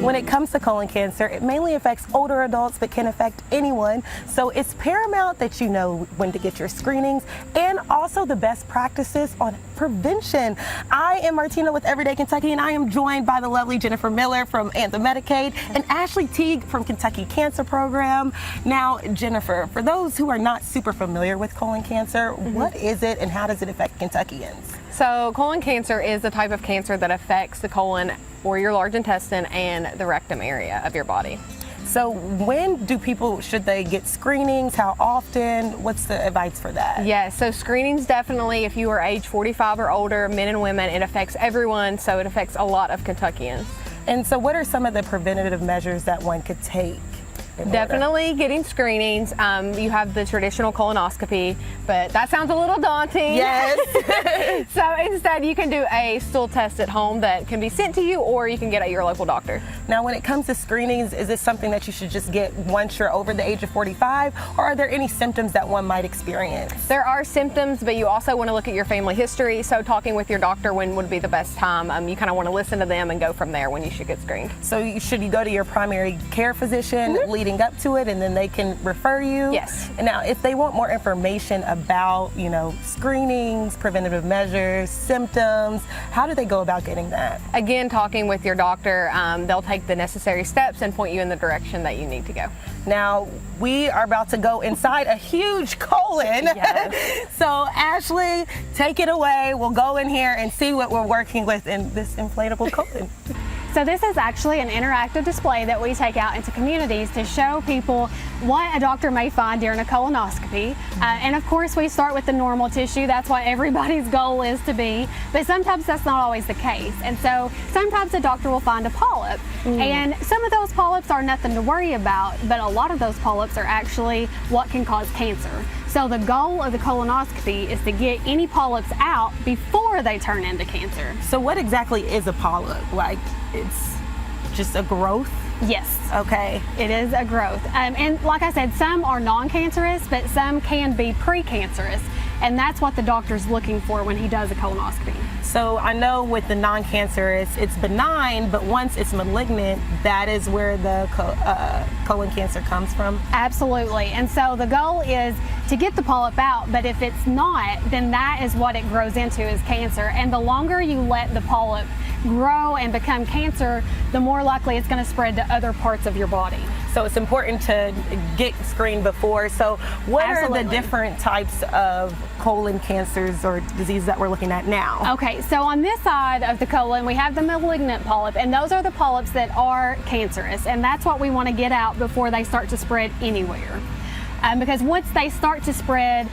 When it comes to colon cancer, it mainly affects older adults but can affect anyone. So it's paramount that you know when to get your screenings and also the best practices on prevention. I am Martina with Everyday Kentucky, and I am joined by the lovely Jennifer Miller from Anthem and Ashley Teague from Kentucky Cancer Program. Now, Jennifer, for those who are not super familiar with colon cancer, what is it and how does it affect Kentuckians? So colon cancer is the type of cancer that affects the colon or your large intestine and the rectum area of your body. So when should they get screenings? How often? What's the advice for that? Yes, so screenings definitely, if you are age 45 or older, men and women, it affects everyone, so it affects a lot of Kentuckians. And so what are some of the preventative measures that one could take? Definitely getting screenings. You have the traditional colonoscopy, but that sounds a little daunting. Yes. So instead you can do a stool test at home that can be sent to you, or you can get at your local doctor. Now when it comes to screenings, is this something that you should just get once you're over the age of 45, or are there any symptoms that one might experience? There are symptoms, but you also want to look at your family history, so talking with your doctor when would be the best time. You kind of want to listen to them and go from there when you should get screened. So should you go to your primary care physician leading up to it, and then they can refer you? Yes. And now if they want more information about, screenings, preventative measures, symptoms, how do they go about getting that? Again, talking with your doctor, they'll take the necessary steps and point you in the direction that you need to go. Now, we are about to go inside a huge colon. Yes. So Ashley, take it away. We'll go in here and see what we're working with in this inflatable colon. So this is actually an interactive display that we take out into communities to show people what a doctor may find during a colonoscopy. And of course we start with the normal tissue. That's what everybody's goal is to be. But sometimes that's not always the case. And so sometimes a doctor will find a polyp. And some of those polyps are nothing to worry about, but a lot of those polyps are actually what can cause cancer. So the goal of the colonoscopy is to get any polyps out before they turn into cancer. So what exactly is a polyp? Like, it's just a growth? Yes. Okay. It is a growth. And like I said, some are non-cancerous, but some can be precancerous. And that's what the doctor's looking for when he does a colonoscopy. So I know with the non-cancerous, it's benign, but once it's malignant, that is where the colon cancer comes from? Absolutely. And so the goal is to get the polyp out, but if it's not, then that is what it grows into, is cancer. And the longer you let the polyp grow and become cancer, the more likely it's going to spread to other parts of your body. So it's important to get screened before. So what are the different types of colon cancers or diseases that we're looking at now? Okay, so on this side of the colon, we have the malignant polyp, and those are the polyps that are cancerous, and that's what we want to get out before they start to spread anywhere. Because once they start to spread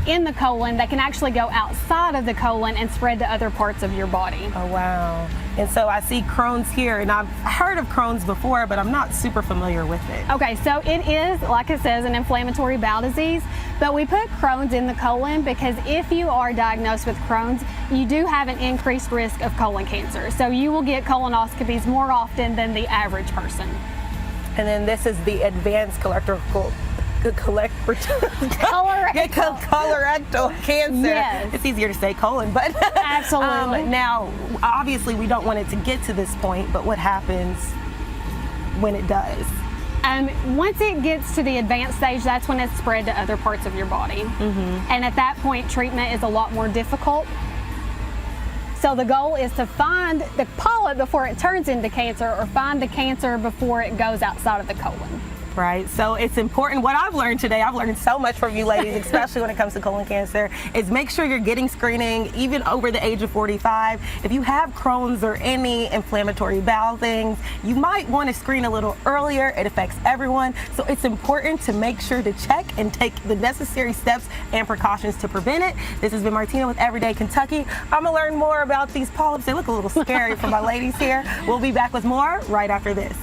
in the colon, they can actually go outside of the colon and spread to other parts of your body. Oh, wow. And so I see Crohn's here, and I've heard of Crohn's before, but I'm not super familiar with it. Okay, so it is, like it says, an inflammatory bowel disease, but we put Crohn's in the colon because if you are diagnosed with Crohn's, you do have an increased risk of colon cancer. So you will get colonoscopies more often than the average person. And then this is the advanced colorectal cancer. Yes. It's easier to say colon, but absolutely. Now, obviously, we don't want it to get to this point, but what happens when it does? Once it gets to the advanced stage, that's when it's spread to other parts of your body. And at that point, treatment is a lot more difficult. So the goal is to find the polyp before it turns into cancer, or find the cancer before it goes outside of the colon. Right, so it's important. What I've learned today, I've learned so much from you ladies, especially when it comes to colon cancer, is make sure you're getting screening even over the age of 45. If you have Crohn's or any inflammatory bowel things, you might want to screen a little earlier. It affects everyone, so it's important to make sure to check and take the necessary steps and precautions to prevent it. This has been Martina with Everyday Kentucky. I'm gonna learn more about these polyps. They look a little scary for my ladies here. We'll be back with more right after this.